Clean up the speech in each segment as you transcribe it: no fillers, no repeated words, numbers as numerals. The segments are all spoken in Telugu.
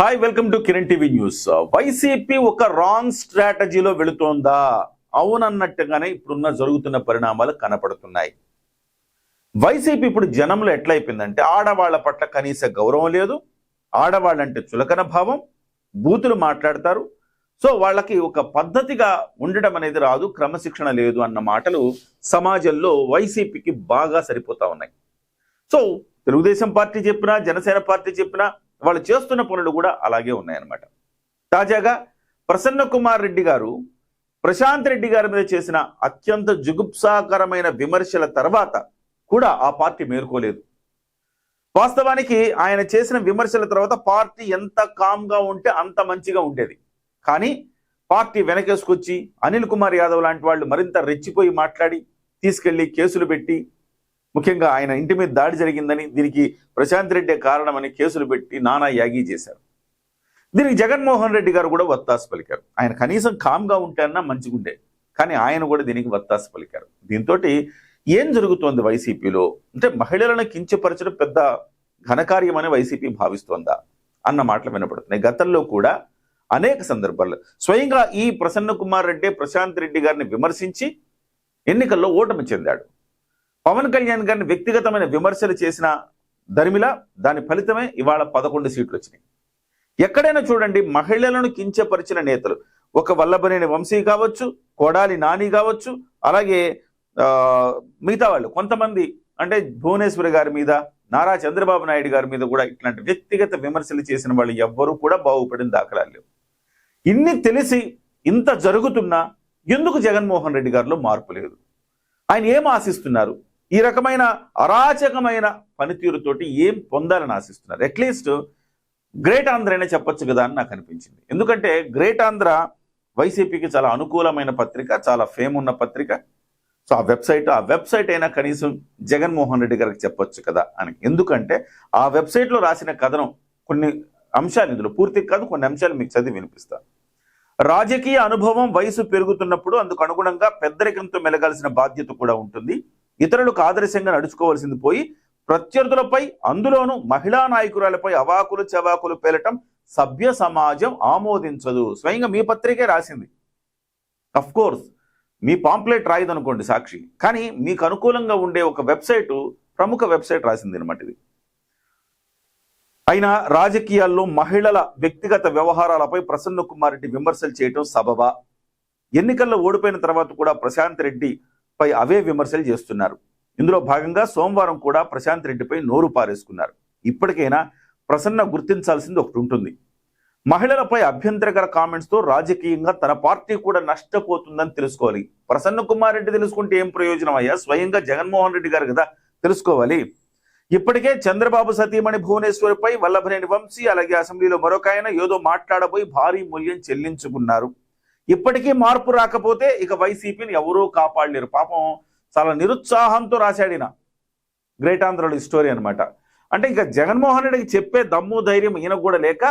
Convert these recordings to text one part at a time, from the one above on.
Hi, welcome to Kiran TV news. YCP ఒక రాంగ్ స్ట్రాటజీలో వెళుతోందా? అవునన్నట్టుగానే ఇప్పుడున్న జరుగుతున్న పరిణామాలు కనపడుతున్నాయి. వైసీపీ ఇప్పుడు జనంలో ఎట్లయిపోయిందంటే ఆడవాళ్ల పట్ల కనీస గౌరవం లేదు, ఆడవాళ్ళంటే చులకన భావం, బూతులు మాట్లాడతారు. సో వాళ్ళకి ఒక పద్ధతిగా ఉండడం అనేది రాదు, క్రమశిక్షణ లేదు అన్న మాటలు సమాజంలో వైసీపీకి బాగా సరిపోతా ఉన్నాయి. సో తెలుగుదేశం పార్టీ చెప్పినా, జనసేన పార్టీ చెప్పినా వాళ్ళు చేస్తున్న పనులు కూడా అలాగే ఉన్నాయన్నమాట. తాజాగా ప్రసన్న కుమార్ రెడ్డి గారు ప్రశాంత్ రెడ్డి గారి మీద చేసిన అత్యంత జుగుప్సాకరమైన విమర్శల తర్వాత కూడా ఆ పార్టీ మేలుకోలేదు. వాస్తవానికి ఆయన చేసిన విమర్శల తర్వాత పార్టీ ఎంత కామ్గా ఉంటే అంత మంచిగా ఉండేది. కానీ పార్టీ వెనకేసుకొచ్చి అనిల్ కుమార్ యాదవ్ లాంటి వాళ్ళు మరింత రెచ్చిపోయి మాట్లాడి తీసుకెళ్లి కేసులు పెట్టి, ముఖ్యంగా ఆయన ఇంటి మీద దాడి జరిగిందని, దీనికి ప్రశాంత్ రెడ్డి కారణమని కేసులు పెట్టి నానా యాగి చేశారు. దీనికి జగన్మోహన్ రెడ్డి గారు కూడా వత్తాసు పలికారు. ఆయన కనీసం కామ్గా ఉంటేనా మంచిగుండే, కానీ ఆయన కూడా దీనికి వత్తాసు పలికారు. దీంతో ఏం జరుగుతోంది వైసీపీలో అంటే మహిళలను కించపరచడం పెద్ద ఘనకార్యమని వైసీపీ భావిస్తోందా అన్న మాటలు వినపడుతున్నాయి. గతంలో కూడా అనేక సందర్భాల్లో స్వయంగా ఈ ప్రసన్న కుమార్ రెడ్డి ప్రశాంత్ రెడ్డి గారిని విమర్శించి ఎన్నికల్లో ఓటమి చెందాడు. పవన్ కళ్యాణ్ గారిని వ్యక్తిగతమైన విమర్శలు చేసిన దరిమిలా దాని ఫలితమే ఇవాళ 11 సీట్లు వచ్చినాయి. ఎక్కడైనా చూడండి, మహిళలను కించపరిచిన నేతలు, ఒక వల్లభనేని వంశీ కావచ్చు, కొడాలి నాని కావచ్చు, అలాగే మిగతా వాళ్ళు కొంతమంది, అంటే భువనేశ్వరి గారి మీద, నారా చంద్రబాబు నాయుడు గారి మీద కూడా ఇట్లాంటి వ్యక్తిగత విమర్శలు చేసిన వాళ్ళు ఎవ్వరూ కూడా బాగుపడిన దాఖలాలు లేవు. ఇన్ని తెలిసి ఇంత జరుగుతున్నా ఎందుకు జగన్మోహన్ రెడ్డి గారిలో మార్పు లేదు? ఆయన ఏం ఆశిస్తున్నారు? ఈ రకమైన అరాచకమైన పనితీరుతోటి ఏం పొందాలని ఆశిస్తున్నారు? అట్లీస్ట్ గ్రేట్ ఆంధ్ర అయినా చెప్పొచ్చు కదా అని నాకు అనిపించింది. ఎందుకంటే గ్రేట్ ఆంధ్ర వైసీపీకి చాలా అనుకూలమైన పత్రిక, చాలా ఫేమ్ ఉన్న పత్రిక. సో ఆ వెబ్సైట్ అయినా కనీసం జగన్మోహన్ రెడ్డి గారికి చెప్పొచ్చు కదా అని. ఎందుకంటే ఆ వెబ్సైట్లో రాసిన కథనం కొన్ని అంశాలు, ఇందులో పూర్తిగా కాదు, కొన్ని అంశాలు మీకు చదివి వినిపిస్తాను. రాజకీయ అనుభవం వయసు పెరుగుతున్నప్పుడు అందుకు అనుగుణంగా పెద్దరికంతో మెలగాల్సిన బాధ్యత కూడా ఉంటుంది. ఇతరులకు ఆదర్శంగా నడుచుకోవాల్సింది పోయి ప్రత్యర్థులపై, అందులోనూ మహిళా నాయకురాలపై అవాకులు చవాకులు పేలటం సభ్య సమాజం ఆమోదించదు. స్వయంగా మీ పత్రికే రాసింది. అఫ్ కోర్స్ మీ పాంప్లెట్ రాయదనుకోండి సాక్షి, కానీ మీకు అనుకూలంగా ఉండే ఒక వెబ్సైటు, ప్రముఖ వెబ్సైట్ రాసింది అనమాట ఇది. అయినా రాజకీయాల్లో మహిళల వ్యక్తిగత వ్యవహారాలపై ప్రసన్న కుమార్ రెడ్డి విమర్శలు చేయటం సబబా? ఎన్నికల్లో ఓడిపోయిన తర్వాత కూడా ప్రశాంత్ రెడ్డి పై అవే విమర్శలు చేస్తున్నారు. ఇందులో భాగంగా సోమవారం కూడా ప్రశాంత్ రెడ్డిపై నోరు పారేసుకున్నారు. ఇప్పటికైనా ప్రసన్న గుర్తించాల్సింది ఒకటి ఉంటుంది. మహిళలపై అభ్యంతరకర కామెంట్స్తో రాజకీయంగా తన పార్టీ కూడా నష్టపోతుందని తెలుసుకోవాలి. ప్రసన్న కుమార్ రెడ్డి తెలుసుకుంటే ఏం ప్రయోజనం అయ్యా? స్వయంగా జగన్మోహన్ రెడ్డి గారు కదా తెలుసుకోవాలి. ఇప్పటికే చంద్రబాబు సతీమణి భువనేశ్వరిపై వల్లభనేని వంశీ, అలాగే అసెంబ్లీలో మరొక ఆయన ఏదో మాట్లాడబోయి భారీ మూల్యం చెల్లించుకున్నారు. ఇప్పటికీ మార్పు రాకపోతే ఇక వైసీపీని ఎవరూ కాపాడలేరు. పాపం చాలా నిరుత్సాహంతో రాశాడిన గ్రేట్ ఆంధ్రలో ఈ స్టోరీ అనమాట. అంటే ఇంకా జగన్మోహన్ రెడ్డికి చెప్పే దమ్ము ధైర్యం ఈయన కూడా లేక,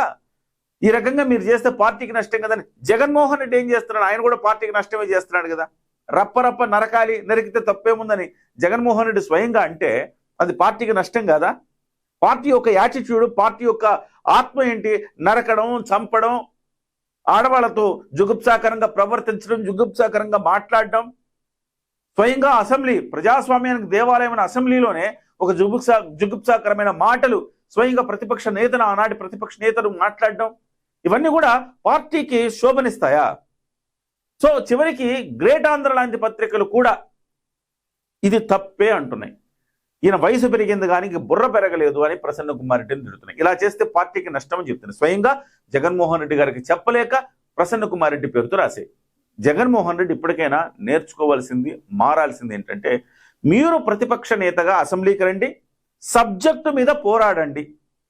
ఈ రకంగా మీరు చేస్తే పార్టీకి నష్టం కదని జగన్మోహన్ రెడ్డి ఏం చేస్తున్నాడు? ఆయన కూడా పార్టీకి నష్టమే చేస్తున్నాడు కదా. రప్ప నరకాలి, నరికితే తప్పేముందని జగన్మోహన్ రెడ్డి స్వయంగా అంటే అది పార్టీకి నష్టం కాదా? పార్టీ యొక్క యాటిట్యూడ్, పార్టీ యొక్క ఆత్మ ఏంటి? నరకడం, చంపడం, ఆడవాళ్లతో జుగుప్సాకరంగా ప్రవర్తించడం, జుగుప్సాకరంగా మాట్లాడడం. స్వయంగా అసెంబ్లీ, ప్రజాస్వామ్యానికి దేవాలయమైన అసెంబ్లీలోనే ఒక జుగుప్సాకరమైన మాటలు స్వయంగా ప్రతిపక్ష నేతను, ఆనాటి ప్రతిపక్ష నేతలు మాట్లాడడం, ఇవన్నీ కూడా పార్టీకి శోభనిస్తాయా? సో చివరికి గ్రేట్ ఆంధ్ర లాంటి పత్రికలు కూడా ఇది తప్పే అంటున్నాయి. ఈయన వయసు పెరిగింది కానీ బుర్ర పెరగలేదు అని ప్రసన్న కుమార్ రెడ్డిని తిడుతున్నాయి. ఇలా చేస్తే పార్టీకి నష్టం అని చెప్తున్నాయి. స్వయంగా జగన్మోహన్ రెడ్డి గారికి చెప్పలేక ప్రసన్న కుమార్ రెడ్డి పేరుతో రాసే. జగన్మోహన్ రెడ్డి ఇప్పటికైనా నేర్చుకోవాల్సింది, మారాల్సింది ఏంటంటే, మీరు ప్రతిపక్ష నేతగా అసెంబ్లీకి రండి, సబ్జెక్టు మీద పోరాడండి,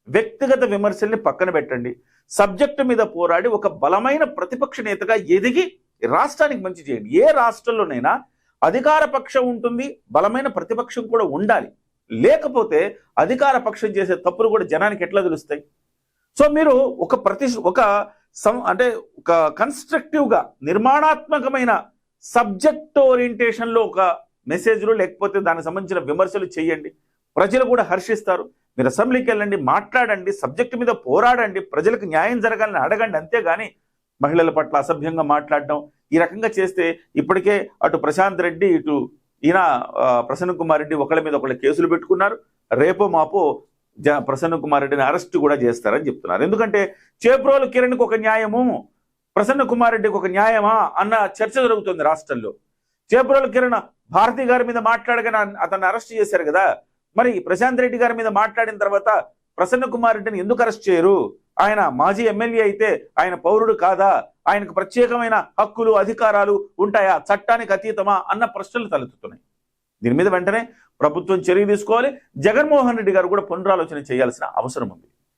వ్యక్తిగత విమర్శల్ని పక్కన పెట్టండి, సబ్జెక్టు మీద పోరాడి ఒక బలమైన ప్రతిపక్ష నేతగా ఎదిగి రాష్ట్రానికి మంచి చేయండి. ఏ రాష్ట్రంలోనైనా అధికార పక్షం ఉంటుంది, బలమైన ప్రతిపక్షం కూడా ఉండాలి. లేకపోతే అధికార పక్షం చేసే తప్పులు కూడా జనానికి ఎట్లా తెలుస్తాయి? సో మీరు ఒక కన్స్ట్రక్టివ్గా, నిర్మాణాత్మకమైన సబ్జెక్ట్ ఓరియంటేషన్లో ఒక మెసేజ్లు, లేకపోతే దానికి సంబంధించిన విమర్శలు చేయండి. ప్రజలు కూడా హర్షిస్తారు. మీరు అసెంబ్లీకి వెళ్ళండి, మాట్లాడండి, సబ్జెక్టు మీద పోరాడండి, ప్రజలకు న్యాయం జరగాలని అడగండి. అంతేగాని మహిళల పట్ల అసభ్యంగా మాట్లాడడం ఈ రకంగా చేస్తే ఇప్పటికే అటు ప్రశాంత్ రెడ్డి ఇటు ఈయన ప్రసన్న కుమార్ రెడ్డి ఒకళ్ళ మీద ఒకళ్ళ కేసులు పెట్టుకున్నారు. రేపో మాపో ప్రసన్న కుమార్ రెడ్డిని అరెస్ట్ కూడా చేస్తారని చెప్తున్నారు. ఎందుకంటే చేబ్రోలు కిరణ్కి ఒక న్యాయము, ప్రసన్న కుమార్ రెడ్డికి ఒక న్యాయమా అన్న చర్చ జరుగుతుంది రాష్ట్రంలో. చేబ్రోలు కిరణ్ భారతి గారి మీద మాట్లాడగానే అతన్ని అరెస్ట్ చేశారు కదా, మరి ప్రశాంత్ రెడ్డి గారి మీద మాట్లాడిన తర్వాత ప్రసన్న కుమార్ రెడ్డిని ఎందుకు అరెస్ట్ చేయరు? ఆయన మాజీ ఎమ్మెల్యే అయితే ఆయన పౌరుడు కాదా? ఆయనకు ప్రత్యేకమైన హక్కులు అధికారాలు ఉంటాయా? చట్టానికి అతీతమా అన్న ప్రశ్నలు తలెత్తుతున్నాయి. దీని మీద వెంటనే ప్రభుత్వం చర్య తీసుకోవాలి. జగన్మోహన్ రెడ్డి గారు కూడా పునరాలోచన చేయాల్సిన అవసరం ఉంది.